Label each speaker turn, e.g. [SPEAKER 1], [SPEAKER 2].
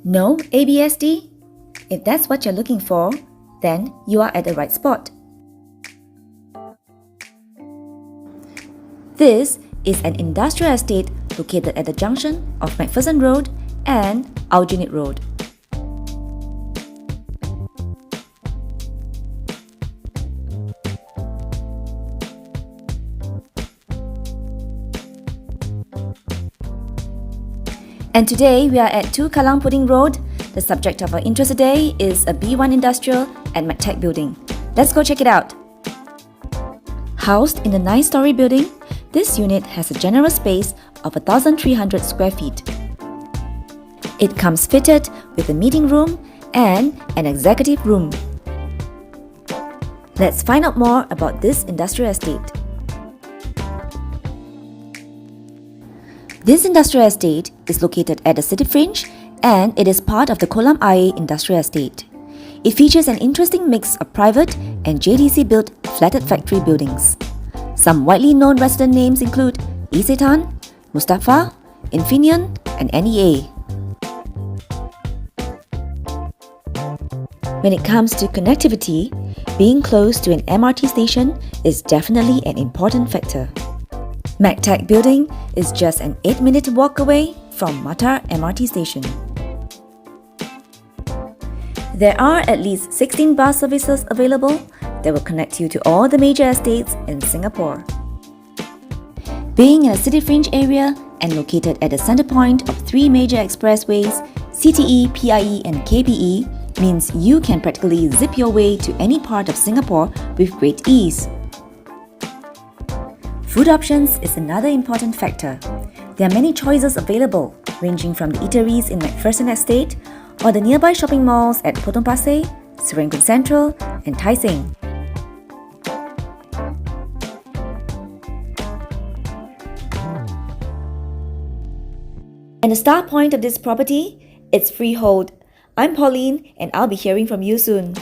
[SPEAKER 1] No ABSD? If that's what you're looking for, then you are at the right spot. This is an industrial estate located at the junction of McPherson Road and Aljunied Road. And today we are at 2 Kallang Pudding Road. The subject of our interest today is a B1 industrial and Mactech building. Let's go check it out. Housed in a 9-story building, this unit has a general space of 1,300 square feet. It comes fitted with a meeting room and an executive room. Let's find out more about this industrial estate. This industrial estate is located at the Cityfringe and it is part of the Kolam Ayer Industrial Estate. It features an interesting mix of private and JTC-built flatted factory buildings. Some widely known resident names include Isetan, Mustafa, Infineon, and NEA. When it comes to connectivity, being close to an MRT station is definitely an important factor. Mactech building is just an 8-minute walk away from Mattar MRT station. There are at least 16 bus services available that will connect you to all the major estates in Singapore. Being in a city fringe area and located at the center point of 3 major expressways, CTE, PIE and KPE, means you can practically zip your way to any part of Singapore with great ease. Food options is another important factor. There are many choices available, ranging from the eateries in McPherson Estate or the nearby shopping malls at Potong Pasir, Serangoon Central, and Tai Seng. And the star point of this property, it's freehold. I'm Pauline, and I'll be hearing from you soon.